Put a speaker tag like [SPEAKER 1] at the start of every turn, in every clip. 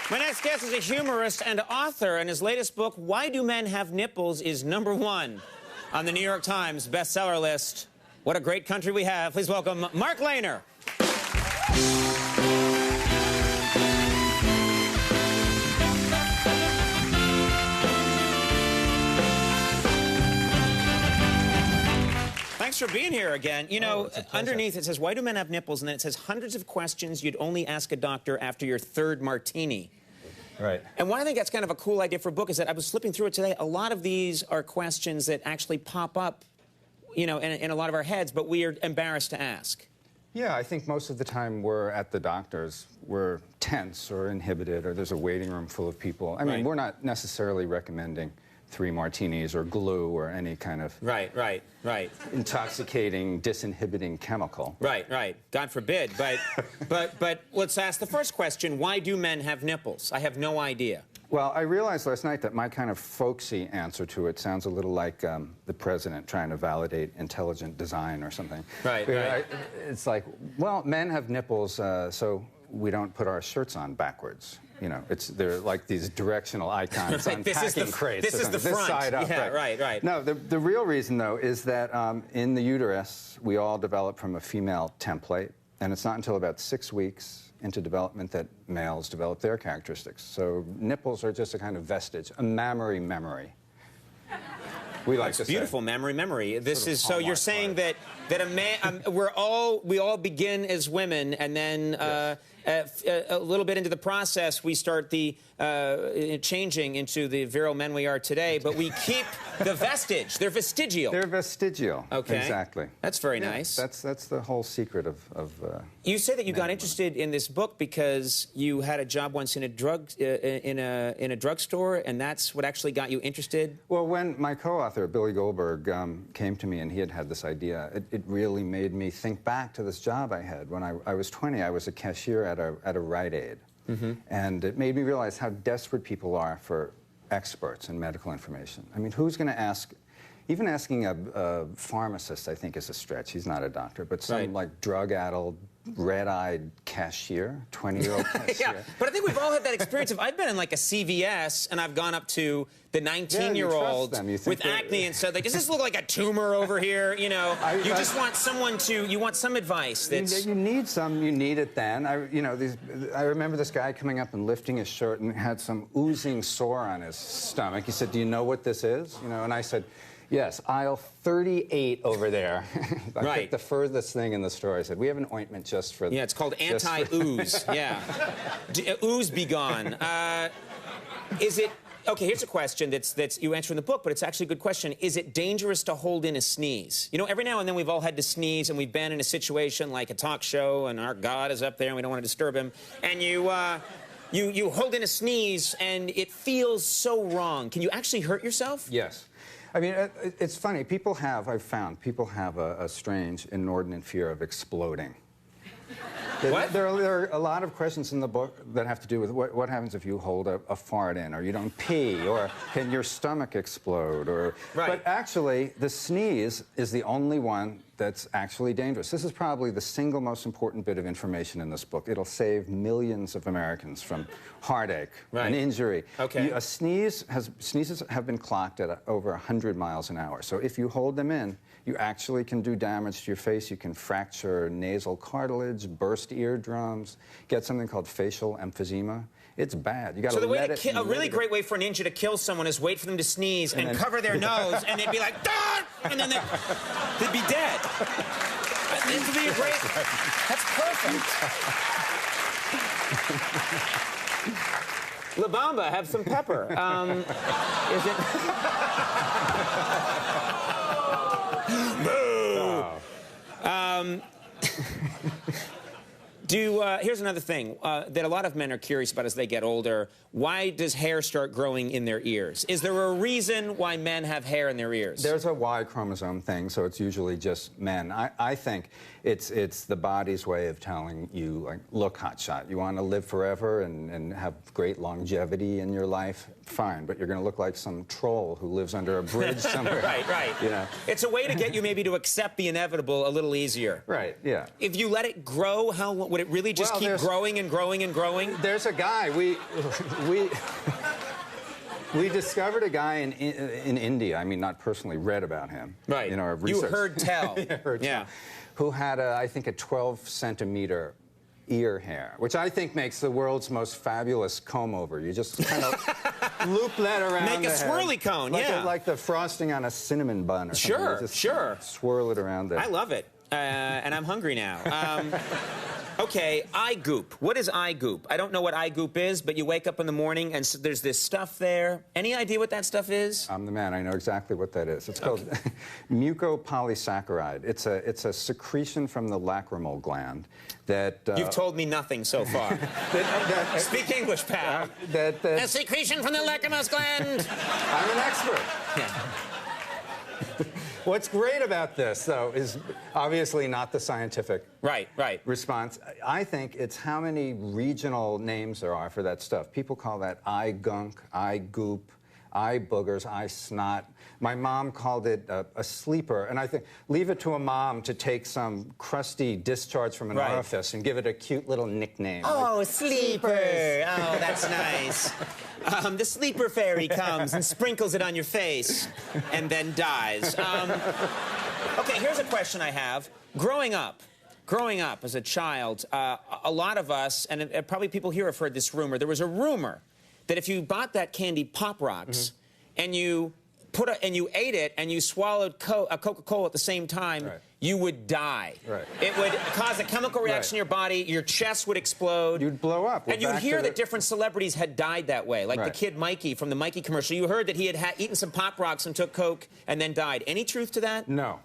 [SPEAKER 1] My next guest is a humorist and author, and his latest book, Why Do Men Have Nipples, is #1 on the New York Times bestseller list. What a great country we have. Please welcome Mark Leyner. Thanks for being here again. You know, underneath it says, why do men have nipples? And then it says hundreds of questions you'd only ask a doctor after your third martini.
[SPEAKER 2] Right.
[SPEAKER 1] And why I think that's kind of a cool idea for a book is that I was flipping through it today. A lot of these are questions that actually pop up, you know, in a lot of our heads, but we are embarrassed to ask.
[SPEAKER 2] Yeah, I think most of the time we're at the doctor's, we're tense or inhibited, or there's a waiting room full of people. I mean, we're not necessarily recommending 3 martinis or glue or any kind of
[SPEAKER 1] Right.
[SPEAKER 2] intoxicating, disinhibiting chemical.
[SPEAKER 1] Right. God forbid. But let's ask the first question. Why do men have nipples? I have no idea.
[SPEAKER 2] Well, I realized last night that my kind of folksy answer to it sounds a little like the president trying to validate intelligent design or something.
[SPEAKER 1] Right.
[SPEAKER 2] It's like, well, men have nipples, so we don't put our shirts on backwards. You know, they're like these directional icons on packing crates.
[SPEAKER 1] This is the front.
[SPEAKER 2] This side up.
[SPEAKER 1] Yeah, right.
[SPEAKER 2] No, the real reason, though, is that in the uterus, we all develop from a female template, and it's not until about 6 weeks into development that males develop their characteristics. So nipples are just a kind of vestige, a mammary memory. We like to say.
[SPEAKER 1] Beautiful memory. This is so you're saying that a man we all begin as women, and then a little bit into the process we start the changing into the virile men we are today, but we keep the vestige. They're vestigial.
[SPEAKER 2] They're vestigial.
[SPEAKER 1] Okay.
[SPEAKER 2] Exactly.
[SPEAKER 1] That's very nice.
[SPEAKER 2] That's the whole secret of
[SPEAKER 1] you say that you got interested in this book because you had a job once in a drugstore, and that's what actually got you interested?
[SPEAKER 2] Well, when my co-author, Billy Goldberg, came to me and he had this idea, it really made me think back to this job I had. When I was 20, I was a cashier at a Rite Aid. And it made me realize how desperate people are for experts in medical information. I mean, who's going to ask? Even asking a pharmacist, I think, is a stretch. He's not a doctor, but some like drug-addled, red-eyed cashier, 20-year-old cashier.
[SPEAKER 1] Yeah, but I think we've all had that experience of I've been in like a CVS and I've gone up to the 19-year-old with acne and said, like, does this look like a tumor over here? You know, you just want someone you want some advice.
[SPEAKER 2] You need it then. I remember this guy coming up and lifting his shirt and had some oozing sore on his stomach. He said, do you know what this is? You know, and I said, yes, aisle 38 over there. I picked the furthest thing in the store. I said, we have an ointment just for...
[SPEAKER 1] Yeah, it's called anti-ooze. Yeah. Ooze be gone. Is it... Okay, here's a question that's you answer in the book, but it's actually a good question. Is it dangerous to hold in a sneeze? You know, every now and then we've all had to sneeze, and we've been in a situation like a talk show, and our God is up there, and we don't want to disturb him, and you hold in a sneeze, and it feels so wrong. Can you actually hurt yourself?
[SPEAKER 2] Yes. I mean, it's funny. I've found people have a strange, inordinate fear of exploding.
[SPEAKER 1] What?
[SPEAKER 2] There are a lot of questions in the book that have to do with what happens if you hold a fart in, or you don't pee, or can your stomach explode, or... But actually, the sneeze is the only one that's actually dangerous. This is probably the single most important bit of information in this book. It'll save millions of Americans from heartache, an injury.
[SPEAKER 1] Okay.
[SPEAKER 2] Sneezes have been clocked at over 100 miles an hour. So if you hold them in, you actually can do damage to your face. You can fracture nasal cartilage, burst eardrums, get something called facial emphysema. It's bad. You got to let it.
[SPEAKER 1] So a really great way for a ninja to kill someone is wait for them to sneeze and cover their nose, and they'd be like, "Darn!" and then they'd be dead. This would be a great. That's perfect. La Bamba, have some pepper. Is it? Here's another thing that a lot of men are curious about as they get older. Why does hair start growing in their ears? Is there a reason why men have hair in their ears?
[SPEAKER 2] There's a Y chromosome thing, so it's usually just men. I think it's the body's way of telling you, like, look, hotshot, you want to live forever and have great longevity in your life? Fine, but you're going to look like some troll who lives under a bridge somewhere.
[SPEAKER 1] Right.
[SPEAKER 2] You know?
[SPEAKER 1] It's a way to get you maybe to accept the inevitable a little easier.
[SPEAKER 2] Right, yeah.
[SPEAKER 1] If you let it grow, Would it really just keep growing and growing and growing?
[SPEAKER 2] There's a guy, we discovered a guy in India, I mean, not personally, read about him.
[SPEAKER 1] Right.
[SPEAKER 2] In our research.
[SPEAKER 1] You heard tell.
[SPEAKER 2] Yeah, heard tell. Who had, I think, a 12-centimeter ear hair, which I think makes the world's most fabulous comb-over. You just kind of loop that around.
[SPEAKER 1] Make a swirly cone, yeah.
[SPEAKER 2] Like the frosting on a cinnamon bun or something.
[SPEAKER 1] Sure,
[SPEAKER 2] just
[SPEAKER 1] sure.
[SPEAKER 2] Swirl it around there.
[SPEAKER 1] I love it, and I'm hungry now. Okay, eye goop. What is eye goop? I don't know what eye goop is, but you wake up in the morning and there's this stuff there. Any idea what that stuff is?
[SPEAKER 2] I'm the man. I know exactly what that is. It's called mucopolysaccharide. It's a secretion from the lacrimal gland that...
[SPEAKER 1] You've told me nothing so far. Speak English, pal. A secretion from the lacrimal gland.
[SPEAKER 2] I'm an expert.
[SPEAKER 1] Yeah.
[SPEAKER 2] What's great about this, though, is obviously not the scientific response. I think it's how many regional names there are for that stuff. People call that eye gunk, eye goop, eye boogers, eye snot. My mom called it a sleeper, and I think leave it to a mom to take some crusty discharge from an orifice and give it a cute little nickname.
[SPEAKER 1] Oh, like, sleeper! Oh, that's nice. The sleeper fairy comes and sprinkles it on your face and then dies. Okay, here's a question I have. Growing up as a child, a lot of us, and probably people here have heard this rumor, there was a rumor that if you bought that candy Pop Rocks and you ate it and you swallowed a Coca-Cola at the same time, you would die. It would cause a chemical reaction in your body, your chest would explode.
[SPEAKER 2] You'd blow up.
[SPEAKER 1] And you hear that different celebrities had died that way, like the kid Mikey from the Mikey commercial. You heard that he had eaten some Pop Rocks and took Coke and then died. Any truth to that?
[SPEAKER 2] No.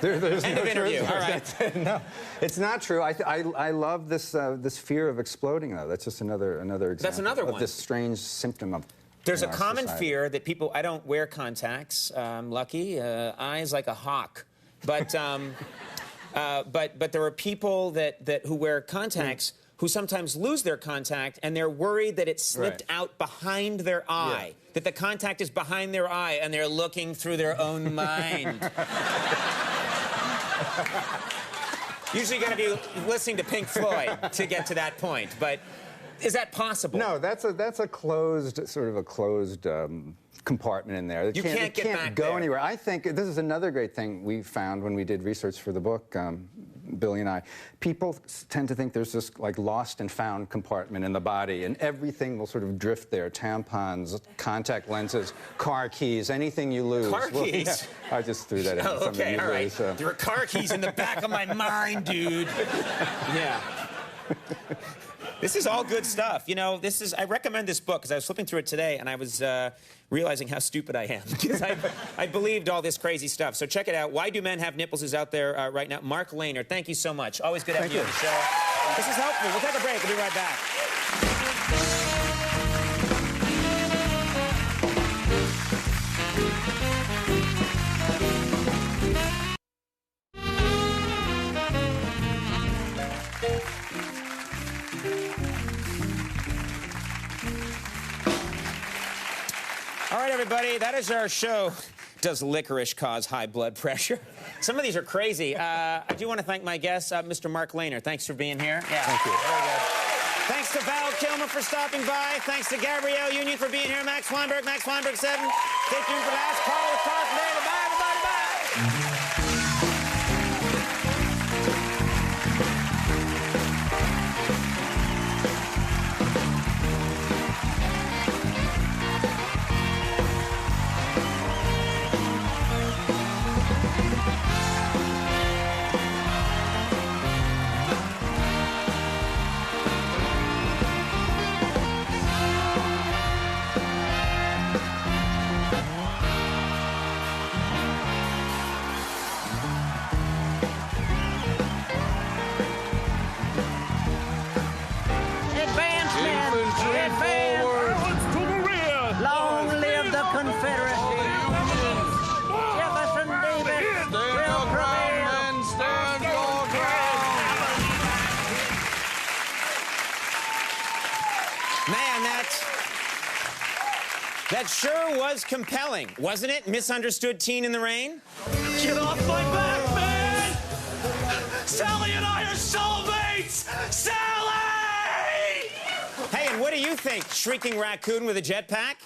[SPEAKER 2] There's
[SPEAKER 1] End
[SPEAKER 2] no
[SPEAKER 1] of interview. All right.
[SPEAKER 2] No, it's not true. I love this this fear of exploding, though. That's just another example.
[SPEAKER 1] That's another one.
[SPEAKER 2] Of this strange symptom of.
[SPEAKER 1] There's a common fear that people. I don't wear contacts. I'm lucky. Eyes like a hawk, but there are people who wear contacts who sometimes lose their contact, and they're worried that it slipped out behind their eye, that the contact is behind their eye, and they're looking through their own mind. Usually you got to be listening to Pink Floyd to get to that point, but is that possible?
[SPEAKER 2] No, that's a closed, sort of a closed compartment in there.
[SPEAKER 1] You can't get back
[SPEAKER 2] go
[SPEAKER 1] there.
[SPEAKER 2] anywhere. I think this is another great thing we found when we did research for the book, Billy and I. People tend to think there's this like lost and found compartment in the body, and everything will sort of drift there. Tampons, contact lenses, car keys, anything you lose.
[SPEAKER 1] Car keys?
[SPEAKER 2] I just threw that in.
[SPEAKER 1] Oh, okay, all right. There are car keys in the back of my mind, dude. Yeah. This is all good stuff. You know, I recommend this book because I was flipping through it today and I was realizing how stupid I am because I believed all this crazy stuff. So check it out. Why Do Men Have Nipples is out there right now. Mark Leyner, thank you so much. Always good having you on the show. This is helpful. We'll take a break. We'll be right back. All right, everybody, that is our show. Does licorice cause high blood pressure? Some of these are crazy. I do want to thank my guest, Mr. Mark Leyner. Thanks for being here. Yeah.
[SPEAKER 2] Thank you.
[SPEAKER 1] Very good. Thanks to Val Kilmer for stopping by. Thanks to Gabrielle Union for being here. Max Weinberg 7. Stay tuned for the last call with Clark today. Bye, everybody. Bye. That sure was compelling, wasn't it? Misunderstood Teen in the Rain?
[SPEAKER 3] Get off my back, man! Sally and I are solving! hates Sally!
[SPEAKER 1] Hey, and what do you think? Shrieking raccoon with a jetpack?